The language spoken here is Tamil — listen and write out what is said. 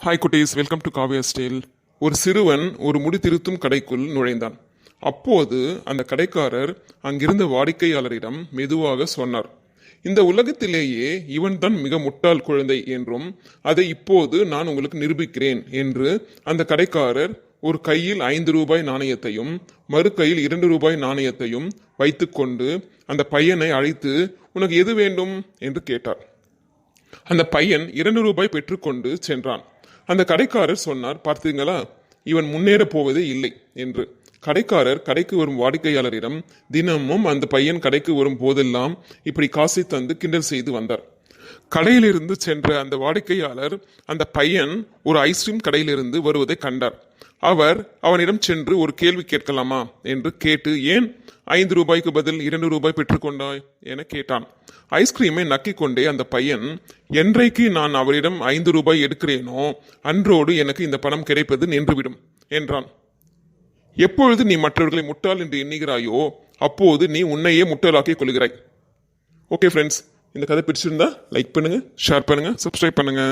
ஹாய் குட்டீஸ், வெல்கம் டு காவியா ஸ்டைல். ஒரு சிறுவன் ஒரு முடி திருத்தும் கடைக்குள் நுழைந்தான். அப்போது அந்த கடைக்காரர் அங்கிருந்த வாடிக்கையாளரிடம் மெதுவாக சொன்னார், இந்த உலகத்திலேயே இவன்தான் மிக முட்டாள் குழந்தை என்றும் அதை இப்போது நான் உங்களுக்கு நிரூபிக்கிறேன் என்று அந்த கடைக்காரர் ஒரு கையில் 5 ரூபாய் நாணயத்தையும் மறு கையில் 2 ரூபாய் நாணயத்தையும் வைத்துக்கொண்டு அந்த பையனை அழைத்து, உனக்கு எது வேண்டும் என்று கேட்டார். அந்த பையன் 2 ரூபாய் பெற்றுக்கொண்டு சென்றான். அந்த கடைக்காரர் சொன்னார், பார்த்தீங்களா, இவன் முன்னேற போவதே இல்லை என்று. கடைக்காரர் கடைக்கு வரும் வாடிக்கையாளரிடம் தினமும் அந்த பையன் கடைக்கு வரும் போதெல்லாம் இப்படி காசை தந்து கிண்டல் செய்து வந்தார். கடையிலிருந்து சென்ற அந்த வாடிக்கையாளர் அந்த பையன் ஒரு ஐஸ்கிரீம் கடையிலிருந்து வருவதை கண்டார். அவர் அவனிடம் சென்று ஒரு கேள்வி கேட்கலாமா என்று கேட்டு, ஏன் 5 ரூபாய்க்கு பதில் 2 ரூபாய் பெற்றுக்கொண்டாய் என கேட்டான். ஐஸ்கிரீமை நக்கிக் கொண்டே அந்த பையன், என்றைக்கு நான் அவரிடம் 5 ரூபாய் எடுக்கிறேனோ அன்றோடு எனக்கு இந்த பணம் கிடைப்பது நின்றுவிடும் என்றான். எப்பொழுது நீ மற்றவர்களை முட்டாள் என்று எண்ணுகிறாயோ அப்போது நீ உன்னையே முட்டாளாக்கிக் கொள்கிறாய். ஓகே ஃப்ரெண்ட்ஸ், இந்த கதை பிடிச்சிருந்தா லைக் பண்ணுங்க, ஷேர் பண்ணுங்க, சப்ஸ்கிரைப் பண்ணுங்க.